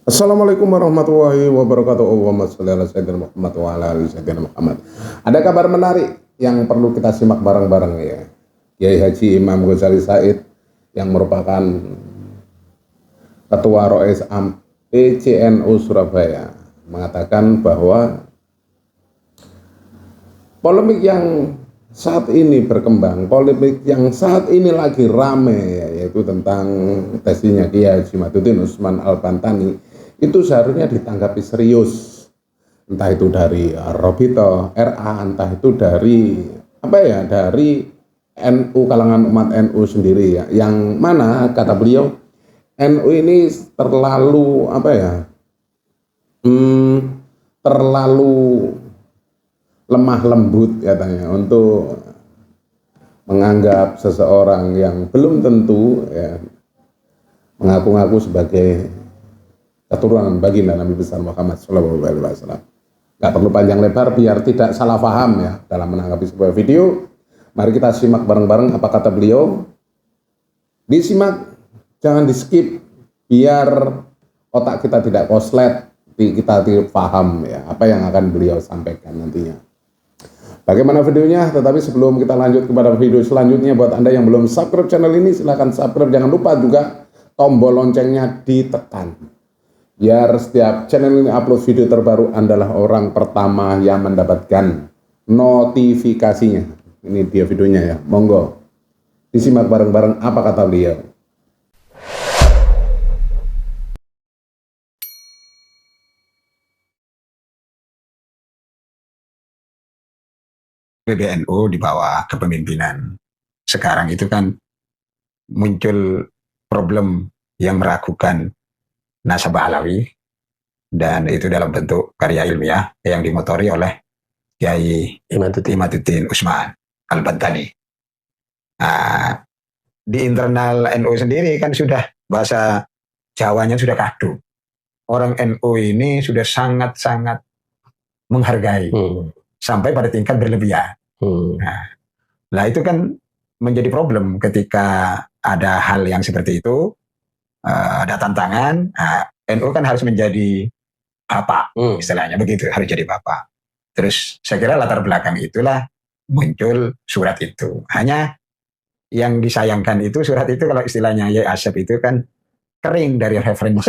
Assalamualaikum warahmatullahi wabarakatuh. Allahumma sholli ala sayyidina Muhammad wa ala ali sayyidina Muhammad. Ada kabar menarik yang perlu kita simak bareng-bareng ya. Kiai Haji Imam Ghazali Said yang merupakan Ketua Rois Am PCNU Surabaya mengatakan bahwa polemik yang saat ini berkembang, polemik yang saat ini lagi rame yaitu tentang tesnya Kiai Haji Madudin Usman Al-Bantani itu seharusnya ditanggapi serius, entah itu dari Robito RA, entah itu dari dari NU, kalangan umat NU sendiri ya, yang mana kata beliau NU ini terlalu terlalu lemah lembut katanya untuk menganggap seseorang yang belum tentu ya, mengaku-ngaku sebagai keturunan baginda Nabi besar Muhammad SAW. Gak perlu panjang lebar biar tidak salah paham ya dalam menanggapi sebuah video. Mari kita simak bareng-bareng apa kata beliau. Disimak, jangan di skip biar otak kita tidak koslet, kita tidak paham ya apa yang akan beliau sampaikan nantinya. Bagaimana videonya? Tetapi sebelum kita lanjut kepada video selanjutnya, buat Anda yang belum subscribe channel ini, silahkan subscribe. Jangan lupa juga tombol loncengnya ditekan. Biar setiap channel ini upload video terbaru, Anda adalah orang pertama yang mendapatkan notifikasinya. Ini dia videonya ya, monggo. Disimak bareng-bareng apa kata beliau. PBNU di bawah kepemimpinan sekarang itu kan muncul problem yang meragukan nasabah alawi, dan itu dalam bentuk karya ilmiah yang dimotori oleh Kiai Imaduddin Usman Al-Bantani. Nah, di internal NU sendiri kan sudah bahasa Jawanya sudah kadu. Orang NU ini sudah sangat-sangat menghargai sampai pada tingkat berlebihan. Nah, itu kan menjadi problem ketika ada hal yang seperti itu. Ada tantangan, NU kan harus menjadi bapak, istilahnya begitu, harus jadi bapak. Terus saya kira latar belakang itulah muncul surat itu. Hanya yang disayangkan itu surat itu kalau istilahnya Yai Asep itu kan kering dari referensi.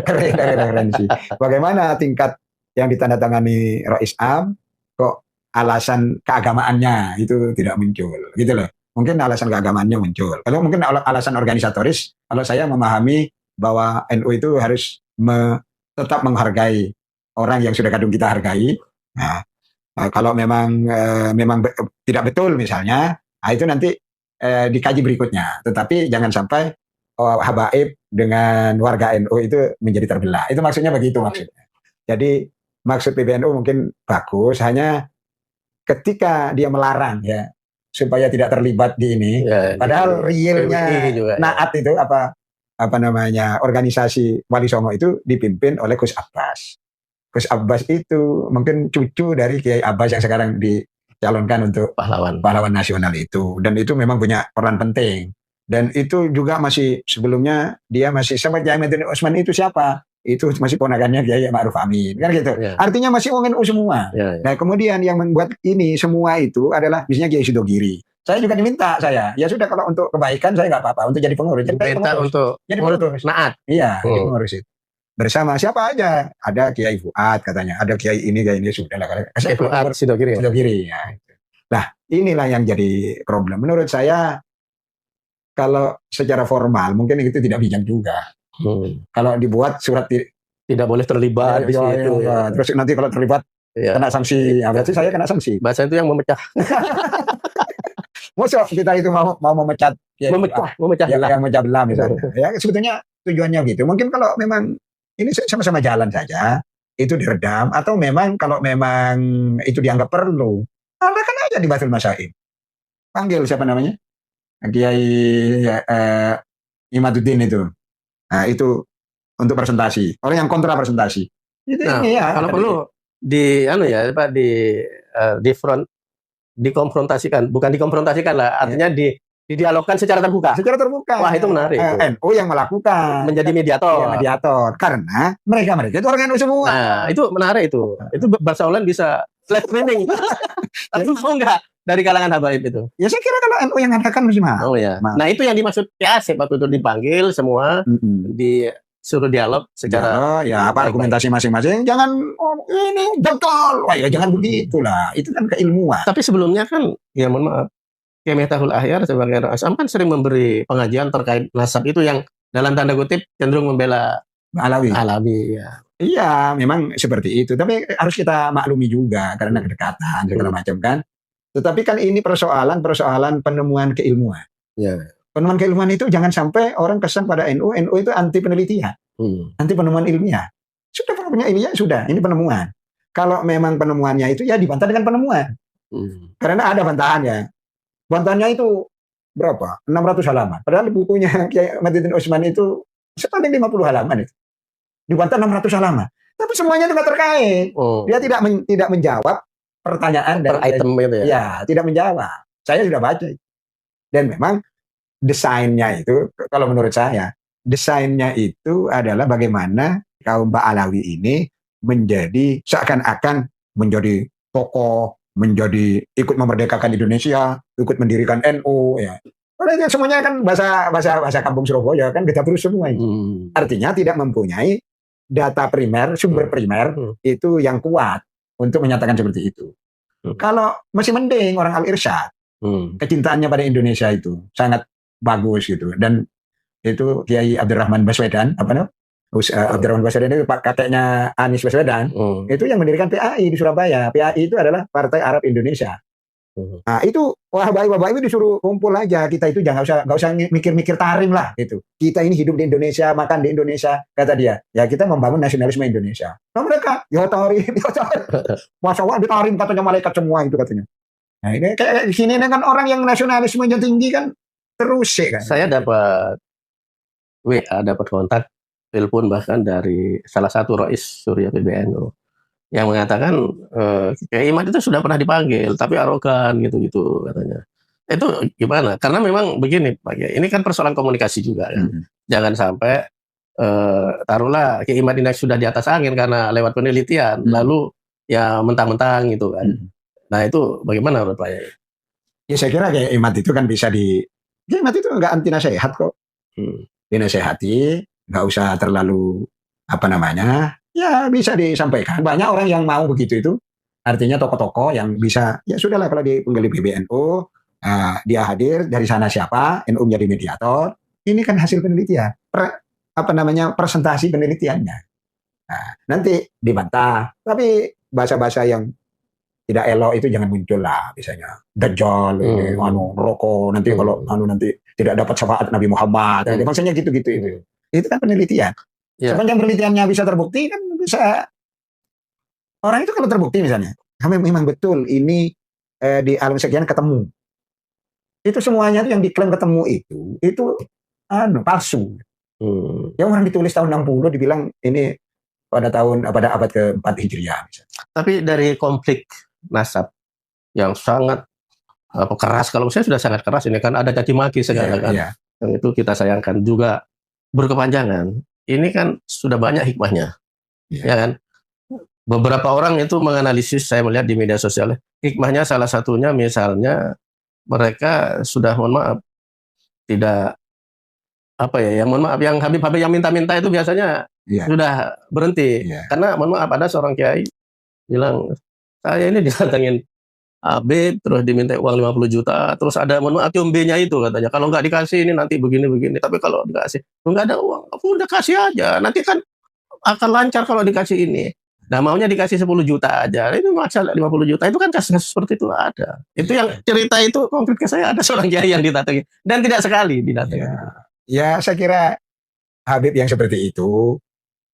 Kering dari referensi. Bagaimana tingkat yang ditandatangani Rois Am kok alasan keagamaannya itu tidak muncul, gitu loh. Mungkin alasan keagamaannya muncul. Kalau mungkin alasan organisatoris, kalau saya memahami bahwa NU itu harus tetap menghargai orang yang sudah kadung kita hargai. Nah, kalau memang tidak betul misalnya, itu nanti dikaji berikutnya. Tetapi jangan sampai habaib dengan warga NU itu menjadi terbelah. Itu maksudnya begitu maksudnya. Jadi maksud PBNU mungkin bagus, hanya ketika dia melarang ya supaya tidak terlibat di ini, padahal realnya Naat itu organisasi Wali Songo itu dipimpin oleh Gus Abbas. Gus Abbas itu mungkin cucu dari Kiai Abbas yang sekarang dicalonkan untuk pahlawan nasional itu, dan itu memang punya peran penting. Dan itu juga masih sebelumnya dia masih sama Kiai Madudin Usman itu siapa? Itu masih ponakannya Kiai Ma'ruf Amin, kan gitu. Artinya masih NU semua. Nah, kemudian yang membuat ini semua itu adalah misalnya Kiai Sudogiri. Saya juga diminta, ya sudah kalau untuk kebaikan saya nggak apa-apa untuk jadi pengurus. Minta untuk jadi pengurus Naat. Iya, jadi pengurus itu. Bersama siapa aja? Ada Kiai Fuad katanya, ada Kiai ini sudah lah. Kiai Fuad Sudogiri. Ya. Nah, inilah yang jadi problem. Menurut saya kalau secara formal mungkin itu tidak bijak juga. Kalau dibuat surat tidak boleh terlibat di situ. Terus nanti kalau terlibat kena sanksi, berarti saya kena sanksi. Bahasa itu yang memecah. Maksud kita itu mau memecat yang memecah belah misalnya. Ya sebetulnya tujuannya gitu. Mungkin kalau memang ini sama-sama jalan saja, itu diredam, atau memang kalau memang itu dianggap perlu, kan aja di Batul Masail. Panggil siapa namanya? Kiai Imaduddin itu. Nah, itu untuk presentasi. Orang yang kontra presentasi. Itu kalau perlu dikonfrontasikan, bukan dikonfrontasikan lah, artinya Didialogkan secara terbuka. secara terbuka. Wah, itu menarik. NU yang melakukan Menjadi mediator. ya, mediator karena mereka itu orang NU semua. Nah, itu menarik itu. Itu bahasa Holland bisa flat training. Tapi mau nggak dari kalangan habaib itu? Ya saya kira kalau NU yang adakan masih mau. Oh ya. Mau. Nah, itu yang dimaksud Asep waktu itu dipanggil semua, disuruh dialog secara ya apa argumentasi masing-masing, jangan ini betul. Wah, ya jangan begitulah. Itu kan keilmuan. Tapi sebelumnya kan, ya mohon maaf, Kiai Miftahul Ahyar sebagai Asam kan sering memberi pengajian terkait nasab itu yang dalam tanda kutip cenderung membela Alawi. ya. Iya, memang seperti itu. Tapi harus kita maklumi juga karena kedekatan segala macam kan. Tetapi kan ini persoalan penemuan keilmuan. Ya. Penemuan keilmuan itu jangan sampai orang kesan pada NU itu anti penelitian, anti penemuan ilmiah. Sudah punya ilmiah sudah, ini penemuan. Kalau memang penemuannya itu ya dibantah dengan penemuan. Karena ada bantahannya. Bantahannya itu berapa? 600 halaman. Padahal bukunya Kiai Ahmaduddin Utsman itu sepaling 50 halaman itu. Dibantah 600 halaman. Tapi semuanya itu nggak terkait. Dia tidak menjawab pertanyaan per item itu ya. Ya, tidak menjawab. Saya sudah baca. Dan memang desainnya itu, kalau menurut saya, desainnya itu adalah bagaimana kaum Ba'alawi ini menjadi seakan-akan menjadi tokoh, menjadi ikut memerdekakan Indonesia, ikut mendirikan NU, ya. Karena semuanya kan bahasa kampung Surabaya kan kita terus semua itu. Artinya tidak mempunyai data primer, sumber primer itu yang kuat untuk menyatakan seperti itu. Kalau masih mending orang Al-Irsyad, kecintaannya pada Indonesia itu sangat bagus gitu. Dan itu Kiai Abdurrahman Baswedan, Abdurrahman Baswedan itu kakeknya Anies Baswedan, itu yang mendirikan PAI di Surabaya. PAI itu adalah Partai Arab Indonesia. Nah itu bapak-bapak itu disuruh kumpul aja. Kita itu nggak usah mikir-mikir tarim lah gitu. Kita ini hidup di Indonesia, makan di Indonesia, kata dia. Ya kita membangun nasionalisme Indonesia. Nah mereka tarim. Masya Allah ditarim katanya malaikat semua itu katanya. Nah ini kayak di sini kan orang yang nasionalismenya tinggi kan terus sih kan. Saya dapat dapat kontak telepon bahkan dari salah satu Rois Surya PBNU yang mengatakan Kiai Imad itu sudah pernah dipanggil tapi arogan gitu katanya. Itu gimana? Karena memang begini Pak Kiai, ini kan persoalan komunikasi juga kan. Jangan sampai taruhlah Kiai Imad ini sudah di atas angin karena lewat penelitian lalu ya mentang-mentang gitu kan. Nah itu bagaimana menurut Pak Kiai? Ya saya kira Kiai Imad itu kan bisa Kiai Imad itu nggak anti nasihat kok. Dinasehati, nggak usah terlalu ya bisa disampaikan. Banyak orang yang mau begitu itu. Artinya tokoh-tokoh yang bisa, ya sudahlah kalau dipanggil PBNU, dia hadir dari sana siapa, NU menjadi mediator. Ini kan hasil penelitian, presentasi penelitiannya. Nah, nanti dibantah. Tapi bahasa-bahasa yang tidak elok itu jangan muncul lah, misalnya Dajjal, rokok nanti kalau nanti tidak dapat syafaat Nabi Muhammad, maksudnya gitu-gitu itu. Itu kan penelitian. Yeah. Sepanjang penelitiannya bisa terbukti kan bisa. Orang itu kalau terbukti misalnya, memang betul ini di alam sekian ketemu. Itu semuanya yang diklaim ketemu itu palsu. Yang orang ditulis tahun 60 dibilang ini pada abad ke-4 Hijriah. Misalnya. Tapi dari konflik nasab yang sangat keras, kalau saya sudah sangat keras ini kan ada caci maki segala kan. Yang itu kita sayangkan juga berkepanjangan. Ini kan sudah banyak hikmahnya, ya kan? Beberapa orang itu menganalisis, saya melihat di media sosial, hikmahnya salah satunya misalnya mereka sudah mohon maaf tidak yang Habib-Habib yang minta-minta itu biasanya sudah berhenti, karena mohon maaf ada seorang kiai bilang saya ini didatengin Habib terus diminta uang 50 juta, terus ada mohon maaf B-nya itu katanya kalau nggak dikasih ini nanti begini, tapi kalau dikasih nggak ada uang, aku udah kasih aja, nanti kan akan lancar kalau dikasih ini. Nah maunya dikasih 10 juta aja, ini maksa 50 juta, itu kan kasus seperti itu ada. Itu yang cerita itu konkret ke saya, ada seorang kiai yang didatangi dan tidak sekali didatangi. Ya saya kira Habib yang seperti itu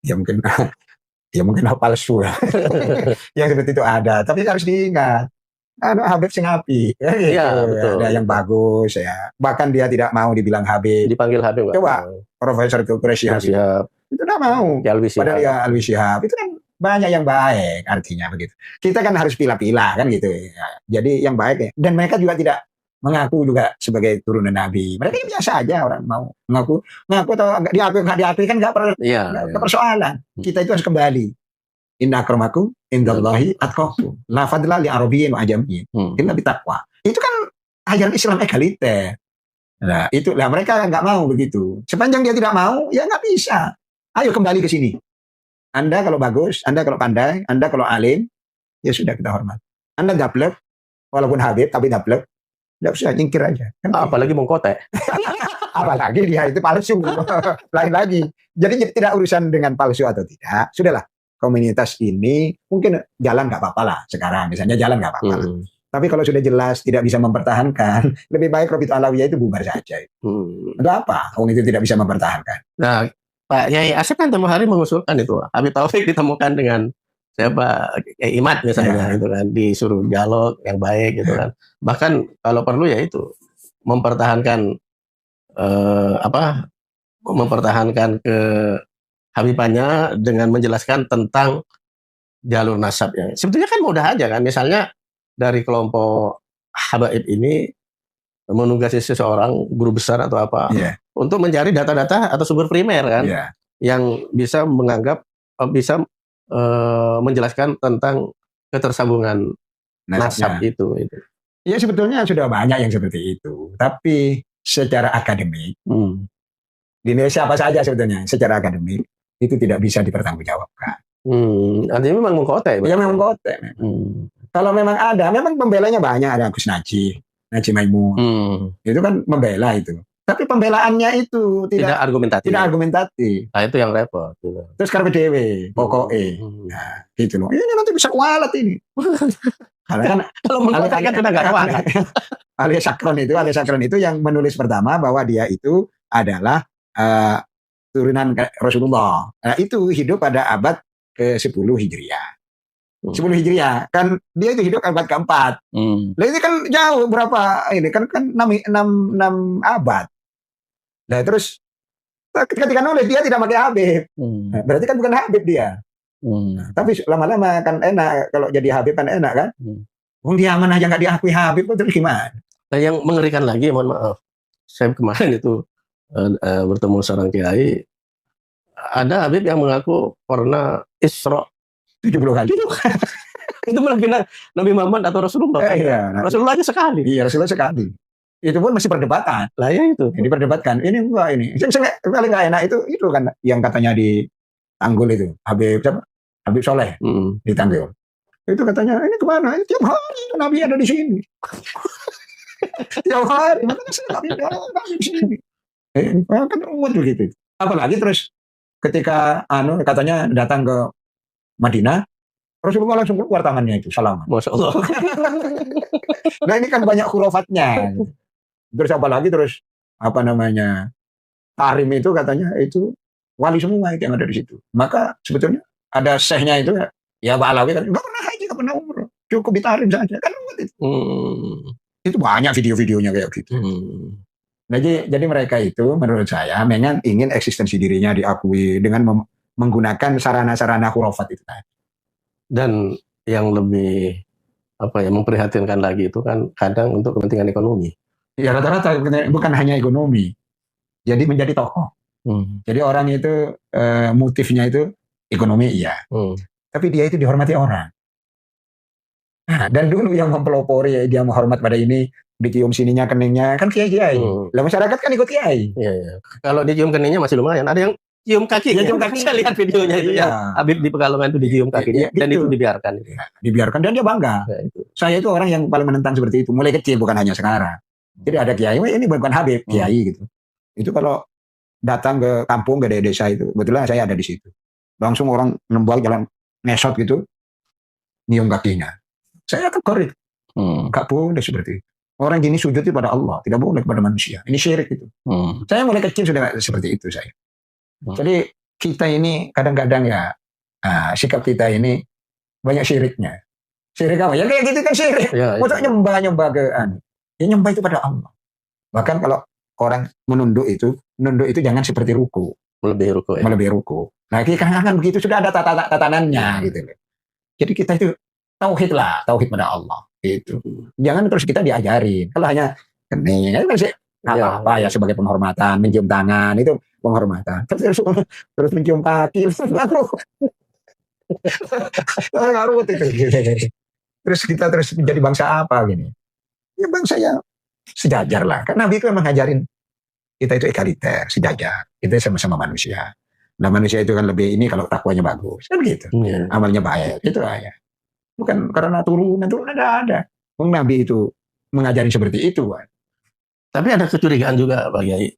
ya mungkin palsu ya. Yang seperti itu ada, tapi harus diingat. Habib sing api, betul. Ada yang bagus ya. Bahkan dia tidak mau dibilang Habib. Dipanggil Habib. Coba Profesor Quraisy Habib. Itu tidak mau. Padahal ya Alwi Syihab itu kan banyak yang baik, artinya begitu. Kita kan harus pilah-pilah kan gitu. Ya. Jadi yang baik ya. Dan mereka juga tidak mengaku juga sebagai turunan Nabi. Mereka biasa aja orang mau ngaku atau nggak diakui kan nggak persoalan. Kita itu harus kembali. Inna akramakum indallahi atqakum. La fadla li arabiyyin wa ajamiyyin illa bitaqwa. Itu kan ajaran Islam egaliter. Nah, itu lah mereka nggak mau begitu. Sepanjang dia tidak mau, ya nggak bisa. Ayo kembali ke sini. Anda kalau bagus, Anda kalau pandai, Anda kalau alim, ya sudah kita hormat. Anda gablek, walaupun Habib tapi gablek, nggak usah nyingkir aja. Kan apalagi mengkotek. Apalagi dia itu palsu. Lain lagi. Jadi tidak urusan dengan palsu atau tidak. Sudahlah. Komunitas ini mungkin jalan nggak apa-apa lah sekarang, misalnya jalan nggak apa-apa lah. Tapi kalau sudah jelas tidak bisa mempertahankan, lebih baik Robitul Alawiyah itu bubar saja. Untuk apa? Orang itu tidak bisa mempertahankan. Nah, Pak Yai Asep kan tempoh hari mengusulkan itu. Habib Taufik ditemukan dengan siapa? Imat misalnya, gitu kan, disuruh dialog yang baik, gitu kan. Bahkan kalau perlu ya itu mempertahankan mempertahankan ke Habibannya dengan menjelaskan tentang jalur nasab yang sebetulnya kan mudah aja kan, misalnya dari kelompok habaib ini menugasi seseorang guru besar atau apa untuk mencari data-data atau sumber primer kan yang bisa menjelaskan tentang ketersambungan nasab itu. Ya sebetulnya sudah banyak yang seperti itu, tapi secara akademik di Indonesia apa saja sebetulnya secara akademik itu tidak bisa dipertanggungjawabkan. Artinya memang mengkotek. Ya memang mengkotek. Kalau memang ada, memang pembelanya banyak, ada Gus Najih Maimun. Itu kan membela itu. Tapi pembelaannya itu tidak argumentatif. Tidak argumentatif. Nah, itu yang repot. Terus karpe dewe, pokoknya. Nah, gitu loh. Ini nanti bisa kualat ini. Karena kan kalau mengkotek kan sudah nggak kualat. Ali Sakron itu yang menulis pertama bahwa dia itu adalah turunan Rasulullah. Nah, itu hidup pada abad ke-10 Hijriah. 10 Hijriah. Kan dia itu hidup abad ke-4. Nah, ini kan jauh berapa ini kan 6 abad. Nah, terus ketika nulis dia tidak pakai Habib. Nah, berarti kan bukan Habib dia. Nah, tapi lama-lama kan enak kalau jadi Habib kan enak kan. Dia aman aja nggak diakui Habib, terus gimana? Nah, yang mengerikan lagi, mohon maaf. Saya kemarin itu bertemu seorang kiai, ada Habib yang mengaku pernah Isra 70 kali. Itu melebihi Nabi Muhammad atau Rasulullah. Rasulullah aja sekali. Iya, Rasulullah sekali. Itu pun masih perdebatan. Lah ya itu. Ini diperdebatkan. Ini enggak ini. Yang paling nggak enak itu kan yang katanya di Tanggul itu. Habib Soleh di Tanggul. Itu katanya ini kemana? Tiap hari Nabi ada di sini. Tiap hari. Makanya Nabi di sini. Kan umat begitu. Apalagi terus ketika katanya datang ke Madinah, Rasulullah langsung keluar tangannya itu, salam. Masya Allah. Nah ini kan banyak khurafatnya. Terus apalagi Tahrim itu katanya itu wali semua itu yang ada di situ. Maka sebetulnya ada syekhnya itu ya Pak Alawi kan nggak pernah haji, nggak pernah umroh, cukup di Tahrim saja kan itu. Itu banyak video-videonya kayak gitu. Nah, jadi mereka itu menurut saya memang ingin eksistensi dirinya diakui dengan menggunakan sarana-sarana khurafat itu tadi. Dan yang lebih memprihatinkan lagi itu kan kadang untuk kepentingan ekonomi. Ya rata-rata bukan hanya ekonomi. Jadi menjadi tokoh. Jadi orang itu motifnya itu ekonomi iya. Tapi dia itu dihormati orang. Nah, dan dulu yang mempelopori dia menghormat pada ini, dicium sininya keningnya kan kiai-kiai. Lah masyarakat kan ikut kiai. Iya. Kalau dicium keningnya masih lumayan. Ada yang cium kaki. Ya, cium kaki. Saya lihat videonya itu ya. Habib di Pekalongan itu dicium kakinya dan itu dibiarkan. Ya, dibiarkan dan dia bangga. Ya, itu. Saya itu orang yang paling menentang seperti itu. Mulai kecil bukan hanya sekarang. Jadi ada kiai, ini bukan Habib, kiai gitu. Itu kalau datang ke kampung, ke desa itu, kebetulan saya ada di situ. Langsung orang nembak jalan nesot gitu, nyium kakinya. Saya tegur itu. Gak boleh seperti itu. Orang gini sujud itu pada Allah, tidak boleh kepada manusia. Ini syirik itu. Saya mulai kecil sudah seperti itu saya. Jadi kita ini kadang-kadang ya sikap kita ini banyak syiriknya. Syirik apa? Ya kayak gitu kan syirik. Untuk nyembah ke ya nyembah itu pada Allah. Bahkan kalau orang menunduk itu jangan seperti ruku. Melebihi ruku. Nah, kan begitu sudah ada tatanannya gitu loh. Jadi kita itu tauhid pada Allah. Itu. Jangan terus kita diajarin. Kalau hanya kening, itu masih apa ya sebagai penghormatan, mencium tangan itu penghormatan. Terus mencium kaki, ngaruh itu. Terus kita terus menjadi bangsa apa gini? Ya bangsa yang sejajar lah. Karena Nabi itu mengajarin kita itu egaliter, sejajar. Kita sama-sama manusia. Nah manusia itu kan lebih ini kalau takwanya bagus, kan begitu. Amalnya baik, itu aja. Bukan karena turunan ada. Nabi itu mengajarin seperti itu, kan. Tapi ada kecurigaan juga Pak Kiai.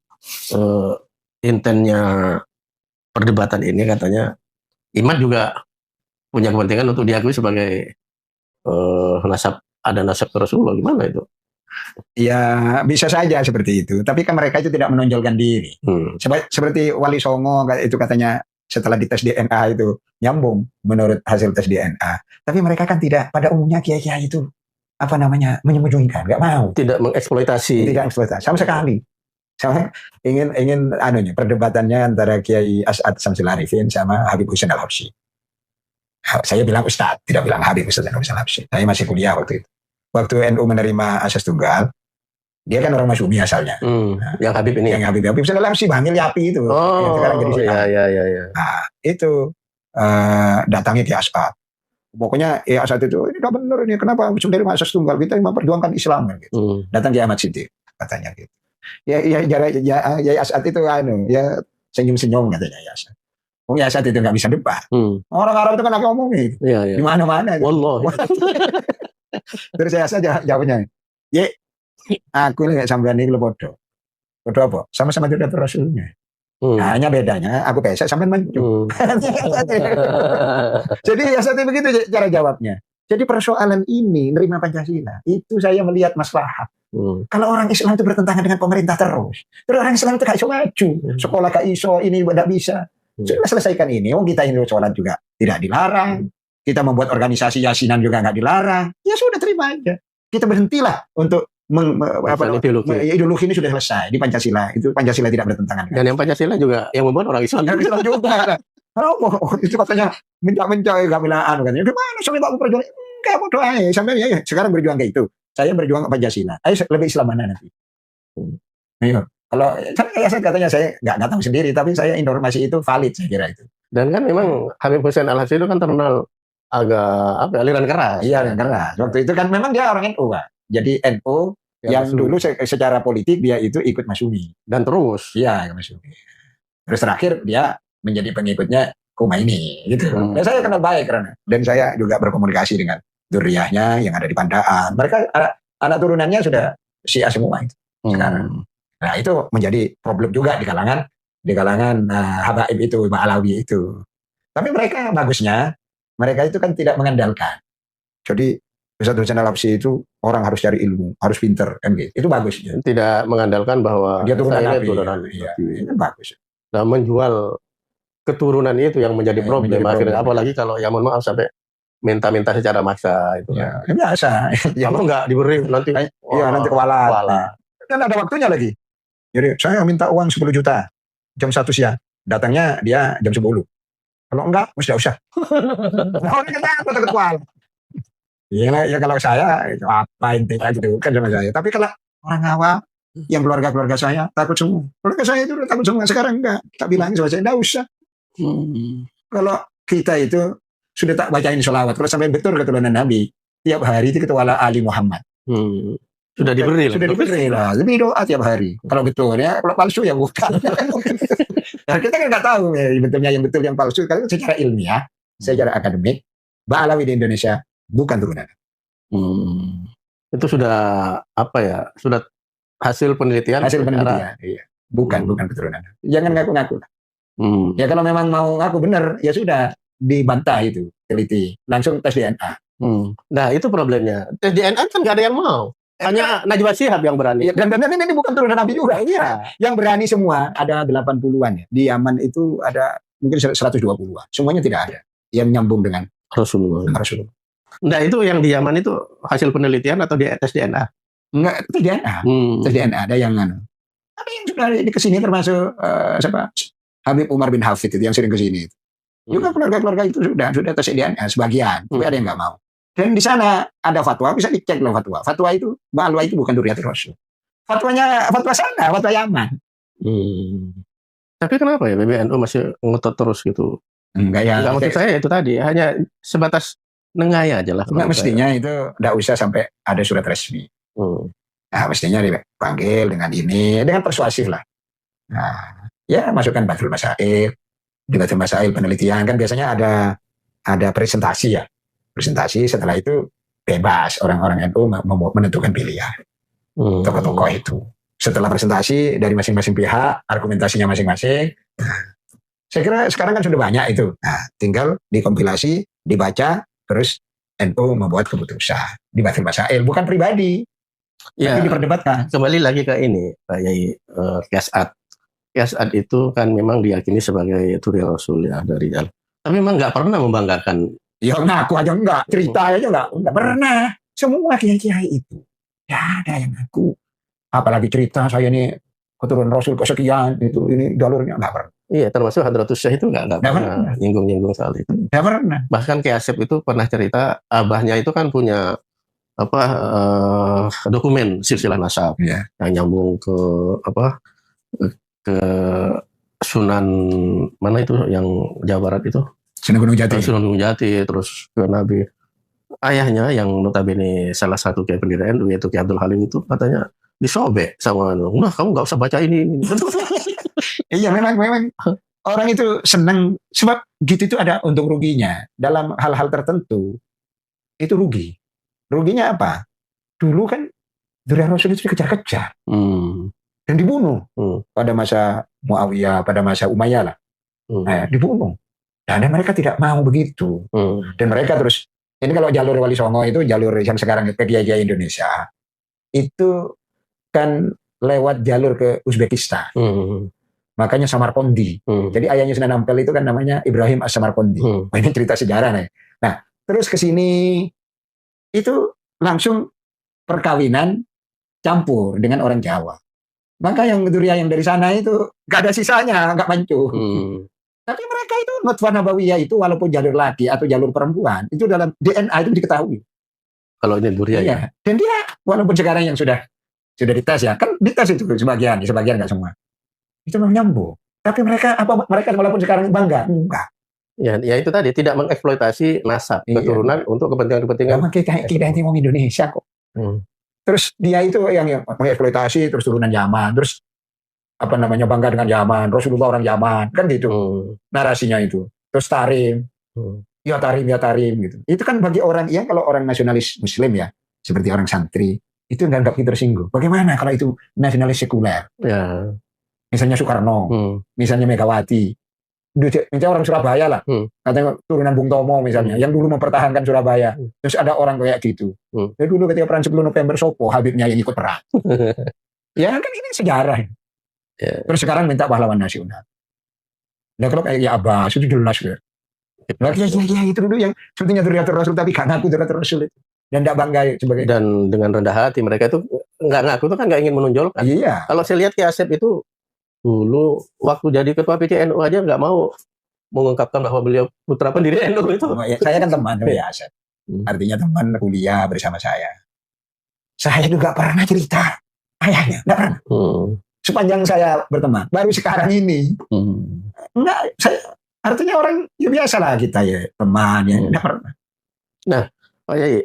Intennya perdebatan ini katanya Imad juga punya kepentingan untuk diakui sebagai nasab ke Rasulullah. Gimana itu? Ya bisa saja seperti itu. Tapi kan mereka itu tidak menonjolkan diri. Seperti Wali Songo itu katanya setelah dites DNA itu nyambung menurut hasil tes DNA. Tapi mereka kan tidak, pada umumnya kiai-kiai itu apa namanya menyembunyikan, nggak mau. Tidak mengeksploitasi. Tidak eksploitasi sama sekali. Sama ingin perdebatannya antara Kiai As'ad Syamsul Arifin sama Habib Hussein Al-Habsyi. Saya bilang Ustadz, tidak bilang Habib Hussein Al-Habsyi. Saya masih kuliah waktu itu. Waktu NU menerima asas tunggal, dia kan orang Masyumi asalnya. Yang Habib ini. Yang Habib Hussein Al-Habsyi, Bangil Yapi itu. Yang sekarang jadi Syiah. Iya. Nah, itu datangi Kiai As'ad. Pokoknya ya As'ad itu ini udah benar ini, kenapa menerima asas tunggal, kita memperjuangkan Islam gitu. Datang Kiai Ahmad Siddiq katanya gitu. Ya As'ad itu ya senyum-senyum katanya ya As'ad. Ya As'ad itu nggak bisa debat. Orang Arab itu kan aku ngomongin di mana-mana. Wallahi. Terus saya As'ad jawabnya, "Ye, aku lihat sampean iki lho padha. Padha apa? Sama-sama tidak Rasulnya. Hanya bedanya aku pesek sampean mancu." Jadi As'ad begitu cara jawabnya. Jadi persoalan ini nerima Pancasila itu saya melihat maslahat. Kalau orang Islam itu bertentangan dengan pemerintah terus orang Islam itu gak iso maju, sekolah gak iso, ini tidak bisa. Sudah selesaikan ini. Kita ini sholat juga tidak dilarang, kita membuat organisasi yasinan juga nggak dilarang. Ya sudah terima aja. Kita berhentilah untuk ideologi ini sudah selesai di Pancasila. Itu Pancasila tidak bertentangan. Dan yang Pancasila juga yang membuat orang Islam juga. Itu katanya minta-minta gamelaan katanya. Gimana sampai Pak berjuang? Enggak bodoh aja. Sampai ya sekarang berjuang kayak itu. Saya berjuang ke Pancasila. Ayo lebih Islam mana nanti? Ayo. Kalau saya katanya saya nggak tahu sendiri, tapi saya informasi itu valid saya kira itu. Dan kan memang Habib Hussein Al-Habsyi itu kan terkenal agak aliran keras. Iya, aliran keras. Waktu itu kan memang dia orang NU, Pak. Jadi NU yang dulu secara politik dia itu ikut Masyumi dan terus. Iya, Masyumi. Terus terakhir dia menjadi pengikutnya Khomeini gitu. Dan saya kenal baik karena dan saya juga berkomunikasi dengan dzurriyyahnya yang ada di Pandaan. Mereka anak turunannya sudah Syiah semua itu sekarang. Nah itu menjadi problem juga di kalangan habaib itu, Alawi itu. Tapi mereka bagusnya, mereka itu kan tidak mengandalkan. Jadi Ustaz Hussein Al-Habsyi itu orang harus cari ilmu, harus pinter, kan gitu. Itu bagus. Ya. Tidak mengandalkan bahwa dia turunan Nabi. Iya, itu bagus. Nah menjual keturunan itu yang menjadi problem akhirnya. Apalagi kalau yang mohon maaf sampai minta-minta secara maksa itu. Ya, biasa. Kalau nggak diberi nanti. Iya nanti kualat. Dan ada waktunya lagi. Jadi saya minta uang 10 juta jam 1 siang. Datangnya dia jam 10. Kalau enggak, tidak usah. Nah, kenapa takut kual? Ya kalau saya apa intinya gitu kan sama saya. Tapi kalau orang awam yang keluarga saya takut semua. Keluarga saya itu takut semua. Sekarang enggak. Tak bilang sama saya, enggak usah. Kalau kita itu sudah tak bacain sholawat. Kalau sampai betul keturunan Nabi, tiap hari itu kita wala Ali Muhammad. Sudah diberi lah. Lebih doa tiap hari. Kalau betul ya, kalau palsu ya bukan. Nah, kita kan nggak tahu ya, betulnya yang betul yang palsu. Kalau secara ilmiah, secara akademik, Ba'alawi di Indonesia bukan turunan. Itu sudah apa ya? Sudah hasil penelitian. Iya. Bukan keturunan. Jangan ngaku-ngaku. Ya kalau memang mau ngaku benar, ya sudah dibantah itu, teliti. Langsung tes DNA. Nah itu problemnya. Tes DNA kan nggak ada yang mau. Hanya Najwa Shihab yang berani. Ya, dan ini bukan turunan Nabi juga. Iya. Yang berani semua ada 80-an ya. Di Yaman itu ada mungkin 120-an. Semuanya tidak ada yang nyambung dengan Rasulullah. Nah itu yang di Yaman itu hasil penelitian atau di tes DNA? Enggak, tes DNA. Tes DNA ada yang ada yang sudah di kesini termasuk siapa? Habib Umar bin Hafid itu yang sering kesini. Juga keluarga-keluarga itu sudah tes DNA sebagian. Tapi ada yang nggak mau. Dan di sana ada fatwa, bisa dicek loh fatwa. Fatwa itu, bahwa itu bukan Duriyatul Rasul. Fatwa sana, fatwa Yaman. Tapi kenapa ya PBNU masih ngotot terus gitu? Enggak ya. Enggak, maksud saya itu tadi hanya sebatas nengaya aja lah. Enggak, mestinya itu enggak usah sampai ada surat resmi. Nah, mestinya dipanggil dengan ini, dengan persuasif lah. Nah, ya masukkan Badrul Masail, di Badrul Masail penelitian kan biasanya ada presentasi ya. Presentasi, setelah itu bebas orang-orang NU menentukan pilihan. Tokoh-tokoh itu. Setelah presentasi dari masing-masing pihak, argumentasinya masing-masing. Saya kira sekarang kan sudah banyak itu. Nah, tinggal dikompilasi, dibaca, terus NU membuat keputusan. Di Badrul Masail, bukan pribadi. Ya, tapi diperdebatkan. Kembali lagi ke ini, Pak Yai, Qiyas-Ad. Qiyas-Ad itu kan memang diyakini sebagai Duriyatul Rasul ya dari Rijal. Tapi memang nggak pernah membanggakan. Ya ngaku aja enggak, cerita aja enggak pernah. Semua kiai-kiai itu nggak ada yang ngaku. Apalagi cerita saya ini keturunan Rasul kesekian itu ini jalurnya nggak pernah. Iya, termasuk Hadratus Syekh itu nggak pernah nyinggung-nyinggung soal itu. Nggak pernah. Bahkan Ki Asep itu pernah cerita abahnya itu kan punya dokumen silsilah nasab yang nyambung ke ke Sunan mana itu yang Jawa Barat itu. Sunan Gunung Jati. Sunan Gunung Jati, terus ke Nabi. Ayahnya yang notabene salah satu kiai pendiri NU yaitu Ki Abdul Halim itu katanya disobek sama nah kamu nggak usah baca ini. Iya memang orang itu senang sebab gitu itu ada untung ruginya dalam hal-hal tertentu itu rugi. Ruginya apa? Dulu kan Duriyatul Rasul itu dikejar-kejar dan dibunuh pada masa Muawiyah, pada masa Umayyah lah, dibunuh. Dan mereka tidak mau begitu. Dan mereka terus ini kalau jalur Wali Songo itu jalur yang sekarang ke Kiai Indonesia itu kan lewat jalur ke Uzbekistan. Makanya Samarkandi. Jadi ayahnya Sunan Ampel itu kan namanya Ibrahim As-Samarkandi. Ini cerita sejarah nih. Nah, terus ke sini itu langsung perkawinan campur dengan orang Jawa. Maka yang Duriya yang dari sana itu gak ada sisanya, gak mancung. Tapi mereka itu nutfah nabawiyah itu walaupun jalur laki atau jalur perempuan itu dalam DNA itu diketahui. Kalau ini Duriya ya. Dan dia walaupun sekarang yang sudah dites ya, kan dites itu sebagian nggak semua. Itu memang nyambung. Tapi mereka walaupun sekarang bangga, enggak. Ya itu tadi tidak mengeksploitasi nasab keturunan untuk kepentingan-kepentingan. Kita ini orang Indonesia kok. Terus dia itu yang mengeksploitasi terus turunan Yaman, terus bangga dengan Yaman, Rasulullah orang Yaman, kan gitu. Narasinya itu. Terus tarim. Ya tarim gitu. Itu kan bagi orang yang kalau orang nasionalis muslim ya, seperti orang santri, itu nggak tersinggung. Bagaimana kalau itu nasionalis sekuler? Ya. Misalnya Soekarno, misalnya Megawati, misalnya orang Surabaya lah, katanya turunan Bung Tomo misalnya, yang dulu mempertahankan Surabaya. Terus ada orang kayak gitu. Ya dulu ketika perang 10 November Sopo, Habibnya yang ikut perang. Ya kan ini sejarah. Terus sekarang minta pahlawan nasional. Nah kalau kayak ya Abbas itu jelas ya. Nah, ya itu dulu yang sebetulnya Duriyatul Rasul tapi gak ngaku Duriyatul Rasul itu. Dan tidak bangga sebagai. Dan dengan rendah hati mereka itu nggak ngaku itu kan nggak ingin menonjolkan. Iya. Kalau saya lihat Ki Asep itu dulu waktu jadi ketua PCNU aja nggak mau mengungkapkan bahwa beliau putra pendiri NU itu. Saya kan teman ya Asep. Artinya teman kuliah bersama saya. Saya juga pernah cerita ayahnya, nggak pernah. Sepanjang saya berteman, baru sekarang ini. Enggak, artinya orang ya biasa lah kita ya teman ya, nggak pernah. Nah, Pak Yai,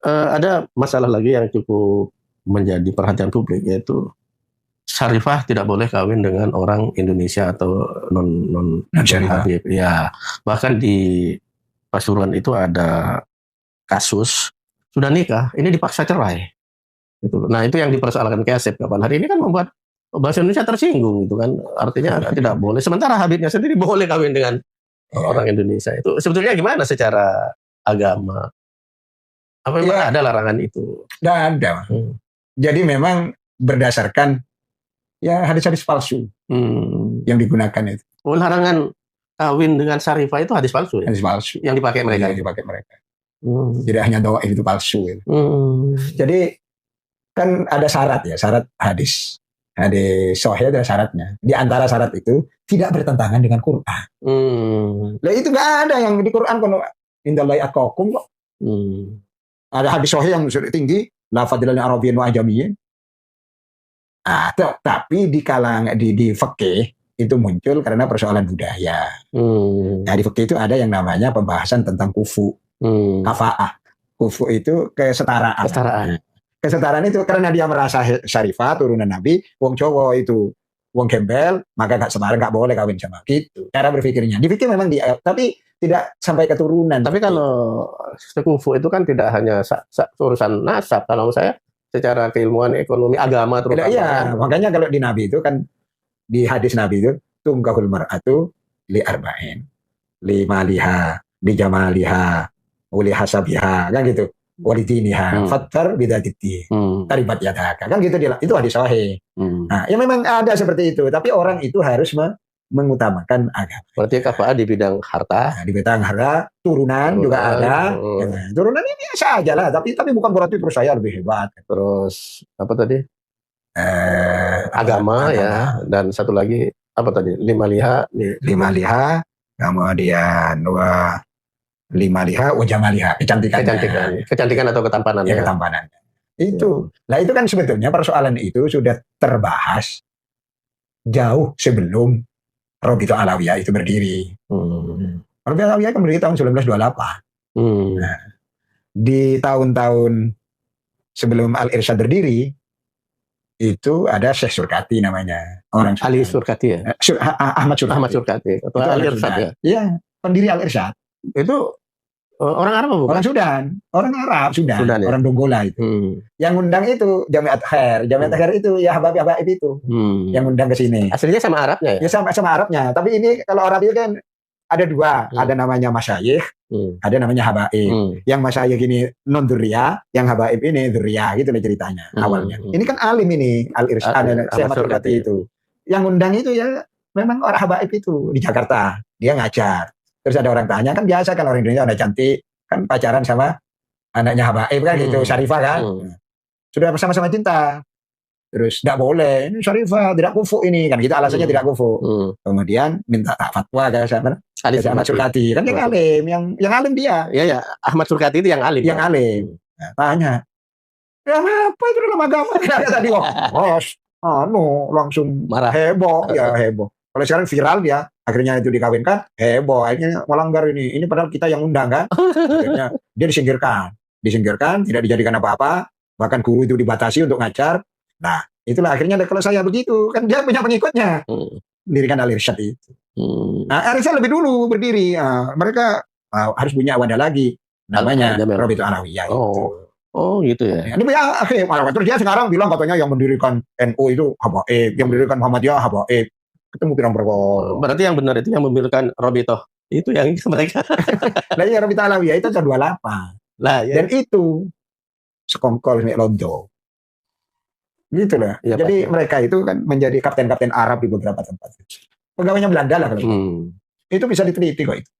ada masalah lagi yang cukup menjadi perhatian publik yaitu Syarifah tidak boleh kawin dengan orang Indonesia atau non Habib. Ya, bahkan di Pasuruan itu ada kasus sudah nikah, ini dipaksa cerai. Gitu. Nah, itu yang dipersoalkan Ki Asep kapan hari ini kan membuat bahasa Indonesia tersinggung gitu kan. Artinya tidak boleh. Sementara Habibnya sendiri boleh kawin dengan orang Indonesia. Itu sebetulnya gimana secara agama? Apa memang ada larangan itu? Tidak ada. Jadi memang berdasarkan ya hadis-hadis palsu yang digunakan itu. Larangan kawin dengan Syarifah itu hadis palsu ya? Hadis palsu. Yang dipakai mereka? Yang dipakai mereka. Tidak hanya doa itu palsu. Gitu. Jadi kan ada syarat ya, syarat hadis. Hadis sahih ada syaratnya. Di antara syarat itu tidak bertentangan dengan Quran. Lah itu nggak ada yang di Quran kalau indallahi atqakum kok. Ada hadis sahih yang tinggi, la fadila li arabiyyin wa ajamiyyin. Tapi di kalangan di fikih itu muncul karena persoalan budaya. Nah, di fikih itu ada yang namanya pembahasan tentang kufu, kafaah. Kufu itu kesetaraan. Kesetaraan itu karena dia merasa syarifah turunan Nabi, wong Jawa itu wong gembel, maka gak setara, gak boleh kawin sama gitu. Cara berpikirnya. Dipikir memang tapi tidak sampai keturunan. Tapi kalau kungfu itu kan tidak hanya urusan nasab. Kalau saya secara keilmuan ekonomi agama terutama. Iya, makanya kalau di Nabi itu kan di hadis Nabi itu tungkahul mar'atu li arba'in, li maliha, li jamaliha, uli hasabiha, kan gitu. Walidiniha, fatar bidatiti, taribat yadaka, kan gitu dia. Itu hadis sahih. Nah, ya memang ada seperti itu, tapi orang itu harus mengutamakan agama. Berarti kafa'ah di bidang harta. Nah, di bidang harta, turunan juga ada. Turunan ini biasa aja lah, tapi bukan berarti terus saya lebih hebat. Terus apa tadi? Agama ya, dan satu lagi apa tadi? Lima liha, kemudian lima liha, wajamaliha, kecantikan atau ketampanan. Ya, ketampanan. Itu. Nah, itu kan sebetulnya persoalan itu sudah terbahas jauh sebelum Rabithah Alawiyah itu berdiri. Rabithah Alawiyah kan berdiri tahun 1928. Nah, di tahun-tahun sebelum Al-Irsyad berdiri, itu ada Syekh Surkati namanya. Orang Ali Surkati ya? Ahmad Surkati. Atau Al-Irsyad ya? Iya, pendiri Al-Irsyad. Itu orang Arab bukan? Orang Sudan. Orang Arab, Sudan ya? Orang Dongola itu. Yang undang itu Jamiat Khair. Jamiat Khair itu ya Habib itu. Yang undang ke sini. Aslinya sama Arabnya ya? Ya sama Arabnya. Tapi ini kalau Arab itu kan ada dua. Ada namanya Masyayikh, ada namanya Habaib. Yang Masyayikh ini non-Dzurriyah, yang Habaib ini Dzurriyah, gitu nih ceritanya awalnya. Ini kan alim ini, Al-Irsyad, Syekh Surkati itu. Yang undang itu ya memang orang Habaib itu di Jakarta. Dia ngajar. Terus ada orang tanya, kan biasa kan orang Indonesia ada cantik, kan pacaran sama anaknya Habaib kan gitu, Syarifah kan. Sudah bersama-sama cinta. Terus tidak boleh, ini Syarifah, tidak kufu ini, kan gitu alasannya tidak kufu. Kemudian minta fatwa ke Ahmad Surkati, kan yang alim, yang alim dia. Iya, Ahmad Surkati itu yang alim. Yang alim. Nah, tanya, ya apa itu dalam agama? Tadi langsung marah, heboh, ya heboh. Kalau sekarang viral dia, akhirnya itu dikawinkan, heboh, akhirnya melanggar ini padahal kita yang undang kan. Akhirnya dia disingkirkan, tidak dijadikan apa-apa, bahkan guru itu dibatasi untuk ngajar. Nah, itulah akhirnya kalau saya begitu, kan dia punya pengikutnya. Mendirikan Al-Irsyad itu. Nah, Al-Irsyad lebih dulu berdiri. Mereka harus punya wadah lagi, namanya Rabithah Alawiyah itu. Oh gitu ya. Ini terus dia sekarang bilang katanya yang mendirikan NU itu Habaib, yang mendirikan Muhammadiyah Habaib. Ketemu pirang-pirang. Berarti yang benar itu yang mendirikan Rabithah. Itu yang mereka. Lah ya Rabithah Alawiyah itu tahun 28. Lah ya. Dan itu sekongkol nek londo. Gitu lah. Ya, jadi mereka itu kan menjadi kapten-kapten Arab di beberapa tempat. Pegawainya Belanda lah kalau. Itu bisa diteliti kok itu.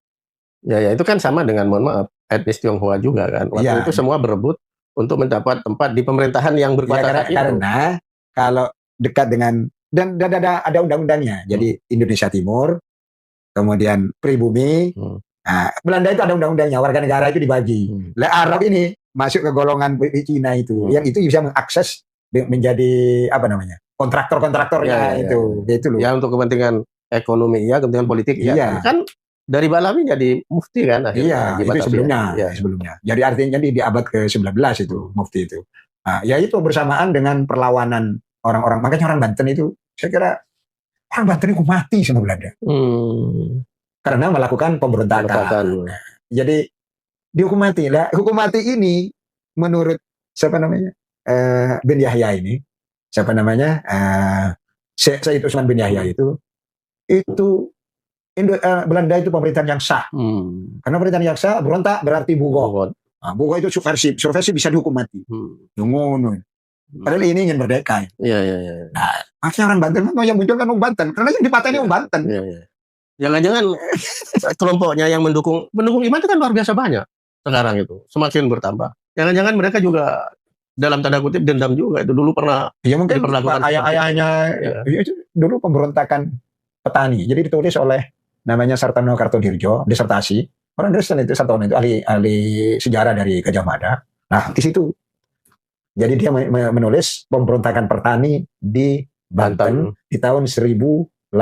Ya itu kan sama dengan mohon maaf etnis Tionghoa juga kan. Waktu itu semua berebut untuk mendapat tempat di pemerintahan yang berkuasa karena kalau dekat dengan dan ada undang-undangnya. Jadi Indonesia Timur, kemudian pribumi. Belanda itu ada undang-undangnya, warga negara itu dibagi. Arab ini masuk ke golongan Cina itu, yang itu bisa mengakses menjadi apa namanya kontraktor-kontraktornya itu loh. Ya untuk kepentingan ekonomi ya, kepentingan politik ya. Kan dari Balawi jadi mufti kan akhirnya. Iya, itu sebelumnya. Jadi artinya di abad ke-19 itu mufti itu. Nah, ya itu bersamaan dengan perlawanan orang-orang, makanya orang Banten itu, saya kira orang Banten itu mati sama Belanda. Karena melakukan pemberontakan. Nah, jadi dihukum mati. Lah, hukum mati ini menurut siapa namanya? Bin Yahya ini. Siapa namanya? Sayyid Utsman bin Yahya itu Belanda itu pemerintahan yang sah. Karena pemerintahan yang sah, berontak berarti bugoh. Bugoh itu subversi bisa dihukum mati. Padahal ini ingin merdeka. Iya. Nah, akhirnya orang Banten yang muncul kan orang Banten. Karena yang dipateni orang Banten. Iya. Jangan-jangan kelompoknya yang mendukung Iman itu kan luar biasa banyak sekarang itu. Semakin bertambah. Jangan-jangan mereka juga dalam tanda kutip dendam juga. Itu dulu pernah. Ya mungkin ayah-ayahnya itu dulu pemberontakan petani. Jadi ditulis oleh namanya Sartono Kartodirjo, disertasi. Orang Kristen itu Sartono itu ahli sejarah dari Gajah Mada. Nah, di situ. Jadi dia menulis pemberontakan petani di Banten di tahun 1888.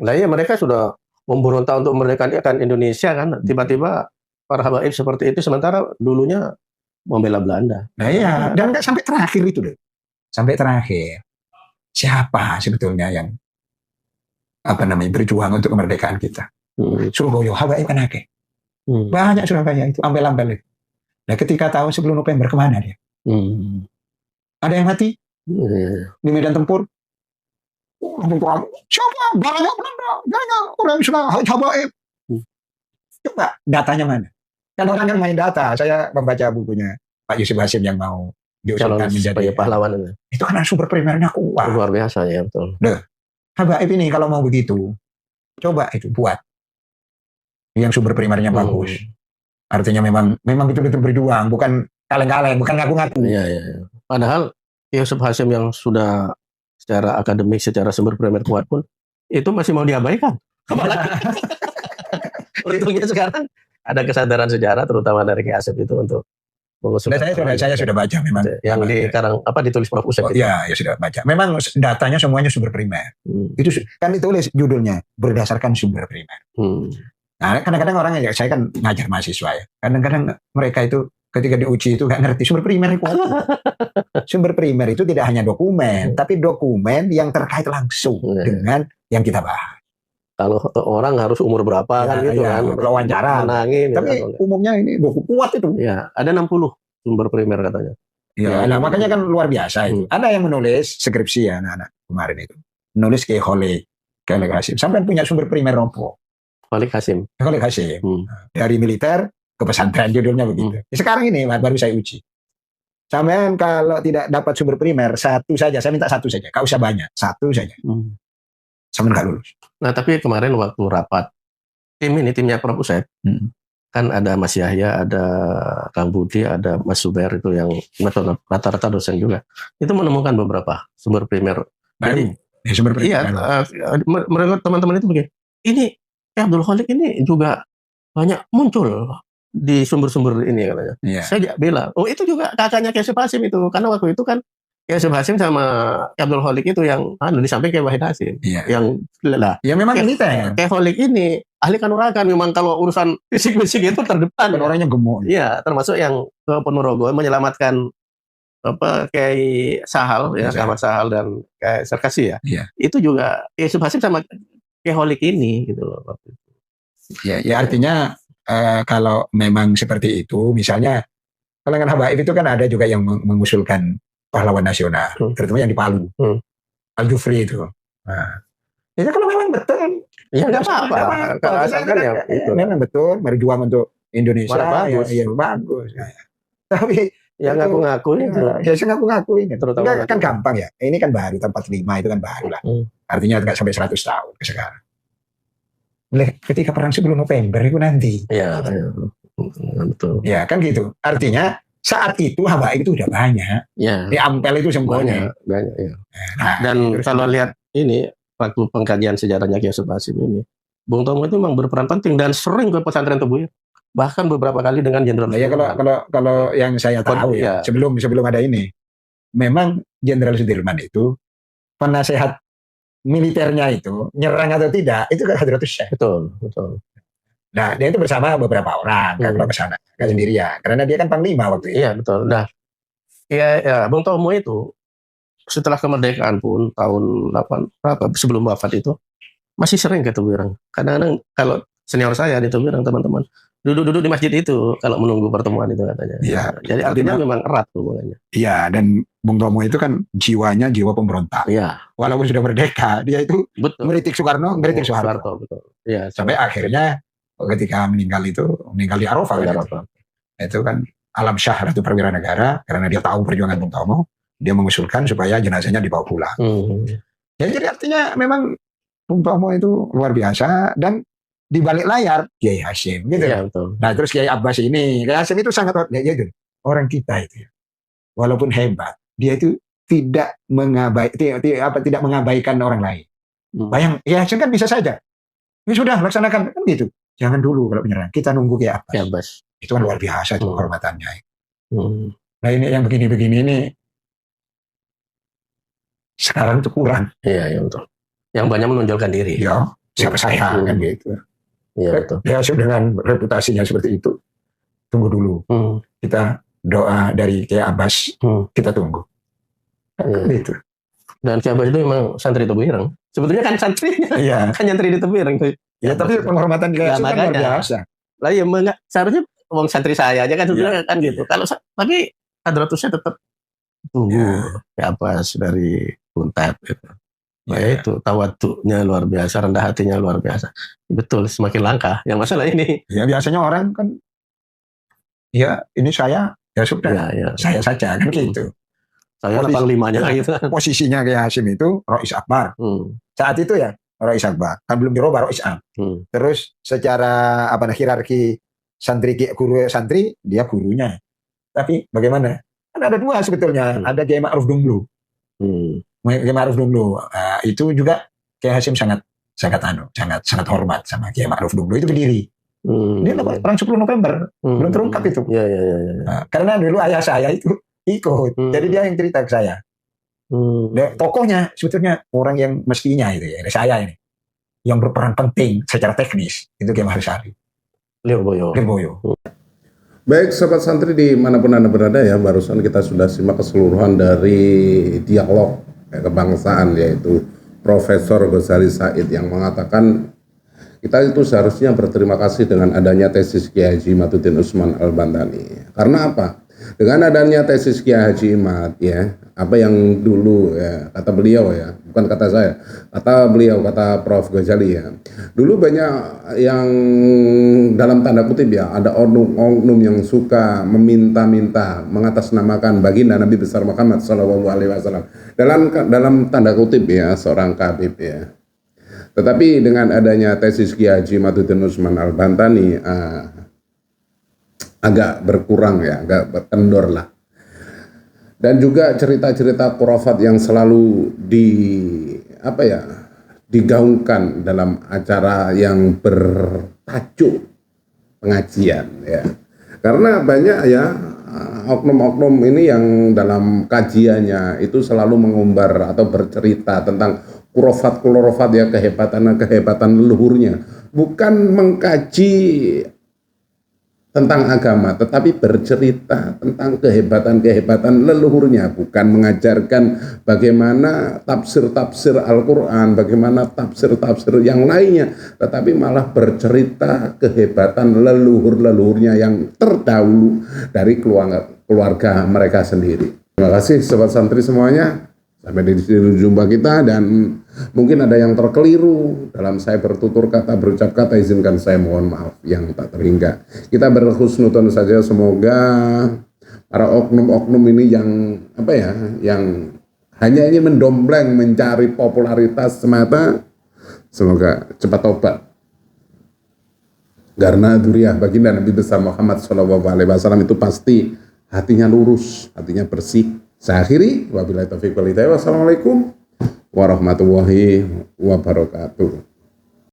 Nah iya, mereka sudah memberontak untuk memerdekakan Indonesia kan. Tiba-tiba para habaib seperti itu, sementara dulunya membela Belanda. Nah iya, dan nggak sampai terakhir itu deh. Sampai terakhir. Siapa sebetulnya yang berjuang untuk kemerdekaan kita? Surabaya, habaib kan akeh. Banyak Surabaya itu, ampel-ampel itu. Nah ketika tahun 10 November kemana dia? Ada yang mati di medan tempur. Siapa? Banyak Belanda, banyak orang sudah habaib. Coba datanya mana? Kan orang yang main data. Saya membaca bukunya Pak Yusuf Hasim yang mau diusulkan menjadi pahlawan. Itu kan sumber primernya kuat. Luar biasa ya, betul. Nah, habaib ini kalau mau begitu, coba itu buat yang sumber primernya bagus. Artinya memang betul-betul berjuang, bukan kaleng-kaleng, bukan ngaku-ngaku. Iya. Padahal Yusuf Hasim yang sudah secara akademik, secara sumber primer kuat pun, itu masih mau diabaikan. Untungnya sekarang ada kesadaran sejarah, terutama dari Ki Asep itu untuk mengusulkan. Saya sudah baca memang. Yang ditulis Prof. Usep. Iya, sudah baca. Memang datanya semuanya sumber primer. Itu kan ditulis judulnya berdasarkan sumber primer. Nah, kadang-kadang orang saya kan ngajar mahasiswa ya. Kadang-kadang mereka itu ketika diuji itu nggak ngerti sumber primer itu. Sumber primer itu tidak hanya dokumen, tapi dokumen yang terkait langsung dengan yang kita bahas. Kalau orang harus umur berapa kan gitu kan. Wawancara. Tapi umumnya ini dokumen kuat itu. Ya, ada 60 sumber primer katanya. Ya, nah makanya kan luar biasa itu. Ada yang menulis skripsi ya anak-anak kemarin itu. Menulis ke Khalid Hasim. Sampai punya sumber primer rompo. Khalid Hasim. Dari militer ke pesantren judulnya begitu. Sekarang ini baru saya uji. Sampean kalau tidak dapat sumber primer satu saja, saya minta satu saja. Gak usah banyak, satu saja. Sampean gak lulus. Nah tapi kemarin waktu rapat timnya Prof. Usep, kan ada Mas Yahya, ada Kang Budi, ada Mas Suber itu yang rata-rata dosen juga. Itu menemukan beberapa sumber primer. Sumber primer. Iya, mereka teman-teman itu begini. Ini Abdul Khalik ini juga banyak muncul di sumber-sumber ini katanya. Saya bilang, itu juga kakaknya Ki Yusuf Hasim itu, karena waktu itu kan Ki Yusuf Hasim sama Abdul Khalik itu yang di samping Ki Wahid Hasim. Yang ya memang militer. Ki Khalik ini ahli kanuragan, memang kalau urusan fisik-fisik itu terdepan. Orangnya gemuk. Iya, termasuk yang ke Ponorogo menyelamatkan Kiai Sahal ya, Ahmad Sahal dan Kiai Sarkasi ya. Itu juga Ki Yusuf Hasim sama Ki Khalik ini gitu loh. Ya artinya kalau memang seperti itu, misalnya kalangan habaib itu kan ada juga yang mengusulkan pahlawan nasional, terutama yang di Palu, Al-Jufri itu. Nah, itu kalau memang betul, ya nggak apa-apa. Kalau asalkan ya itu memang betul berjuang untuk Indonesia, ya bagus. Tapi yang ngaku-ngaku itu, saya ngaku-ngaku ini, terutama kan gampang ya. Ini kan baru, 45 itu kan baru lah. Artinya nggak sampai 100 tahun ke sekarang. Ketika perang 10 November itu nanti. Iya, betul. Ya kan gitu. Artinya saat itu habaib itu udah banyak. Ya. Di Ampel itu semuanya. Banyak ya. Dan kalau lihat ini waktu pengkajian sejarahnya Ki Yusuf Hasim ini, Bung Tomo itu memang berperan penting dan sering ke pesantren Tebuir. Bahkan beberapa kali dengan Jenderal. Ya kalau yang saya tahu ya, sebelum ada ini, memang Jenderal Sudirman itu penasehat militernya itu nyerang atau tidak itu kan Hadratus Syekh. Betul. Nah dia itu bersama beberapa orang kan kalau ke sana kan sendirian karena dia kan panglima waktu itu. Iya betul. Nah ya Bung Tomo itu setelah kemerdekaan pun tahun 8 sebelum wafat itu masih sering ke Tebuireng. Kadang-kadang kalau senior saya di Tebuireng teman-teman duduk-duduk di masjid itu kalau menunggu pertemuan itu katanya. Iya. Jadi artinya memang erat hubungannya. Iya, dan Bung Tomo itu kan jiwanya jiwa pemberontak. Iya. Walaupun sudah merdeka, dia itu meritik Soekarno, meritik Soeharto. Betul. Iya. Sampai akhirnya ketika meninggal di Arafah. Itu kan alam syah Ratu Perwira Negara karena dia tahu perjuangan Bung Tomo, dia mengusulkan supaya jenazahnya dibawa pulang. Jadi artinya memang Bung Tomo itu luar biasa dan di balik layar Kiai Hasim gitu. Ya, betul. Nah terus Kiai Abbas ini, Kiai Hasim itu sangat itu orang kita itu. Walaupun hebat, dia itu tidak mengabaikan orang lain. Bayang, Kiai Hasim kan bisa saja. Ini sudah laksanakan kan gitu. Jangan dulu kalau menyerang. Kita nunggu Kiai Abbas. itu kan luar biasa itu kehormatannya. Hmm. Nah ini yang begini-begini ini sekarang itu kurang. Iya, betul. Yang banyak menonjolkan diri. Ya, siapa saya kan gitu. Iya, betul. Ya dengan reputasinya seperti itu, tunggu dulu. Kita doa dari Kiai Abbas, kita tunggu. Gitu. Dan Kiai Abbas itu memang santri Tebu Ireng. Sebetulnya kan santrinya, kan nyantri di Tebu Ireng. Ya, tapi penghormatan Kiai Abbas kan luar biasa. Lah ya seharusnya wong santri saya aja kan sebetulnya kan gitu. Kalau tapi hadratusnya tetap tunggu Kiai Abbas dari Untet gitu. Ya itu tawaduknya luar biasa, rendah hatinya luar biasa. Betul, semakin langka. Yang masalah ini. Ya biasanya orang kan, ya ini saya, ya sudah, saya saja kan gitu. Saya 85-nya gitu. Posisinya Kiai Hasyim itu Rois Akbar. Saat itu ya Rois Akbar, kan belum dirubah Rois Am. Terus secara hierarki santri guru santri dia gurunya. Tapi bagaimana? Kan ada dua sebetulnya, ada Kiai Ma'ruf Dumblu. Kiai Ma'ruf Dumblu itu juga Kiai Hasyim sangat hormat sama Kiai Ma'ruf Dumblu, itu berdiri. Dia perang 10 November belum terungkap itu. Karena dulu ayah saya itu ikut, jadi dia yang cerita ke saya. Tokohnya sebetulnya orang yang mestinya itu ya, saya ini yang berperan penting secara teknis itu Kiai Maharsari Lirboyo. Baik sahabat santri dimanapun Anda berada ya, barusan kita sudah simak keseluruhan dari dialog kebangsaan, yaitu Profesor Ghazali Said yang mengatakan kita itu seharusnya berterima kasih dengan adanya tesis Kiai Haji Imaduddin Usman Al-Bantani. Karena apa? Dengan adanya tesis Kiai Haji Imad ya, apa yang dulu ya kata beliau ya, bukan kata saya, kata beliau, kata Prof Ghazali ya. Dulu banyak yang dalam tanda kutip ya, ada oknum yang suka meminta-minta, mengatasnamakan baginda Nabi besar Muhammad SAW dalam tanda kutip ya, seorang kabib ya. Tetapi dengan adanya tesis Kiai Haji Imaduddin Usman Al-Bantani agak berkurang ya, agak berkendor lah. Dan juga cerita-cerita khurafat yang selalu digaungkan dalam acara yang bertajuk pengajian ya. Karena banyak ya oknum-oknum ini yang dalam kajiannya itu selalu mengumbar atau bercerita tentang khurafat ya, kehebatan leluhurnya, bukan mengkaji tentang agama, tetapi bercerita tentang kehebatan leluhurnya, bukan mengajarkan bagaimana tafsir Al-Quran, bagaimana tafsir yang lainnya, tetapi malah bercerita kehebatan leluhurnya yang terdahulu dari keluarga mereka sendiri. Terima kasih sobat santri semuanya. Sampai di sini jumpa kita, dan mungkin ada yang terkeliru dalam saya bertutur kata, berucap kata, izinkan saya mohon maaf yang tak terhingga. Kita berhusnudon saja, semoga para oknum-oknum ini yang yang hanya ingin mendompleng mencari popularitas semata, semoga cepat tobat. Karena dzurriyyah baginda Nabi besar Muhammad SAW itu pasti hatinya lurus, hatinya bersih. Saya akhiri, wabillahi taufiq wal hidayah. Wassalamualaikum warahmatullahi wabarakatuh.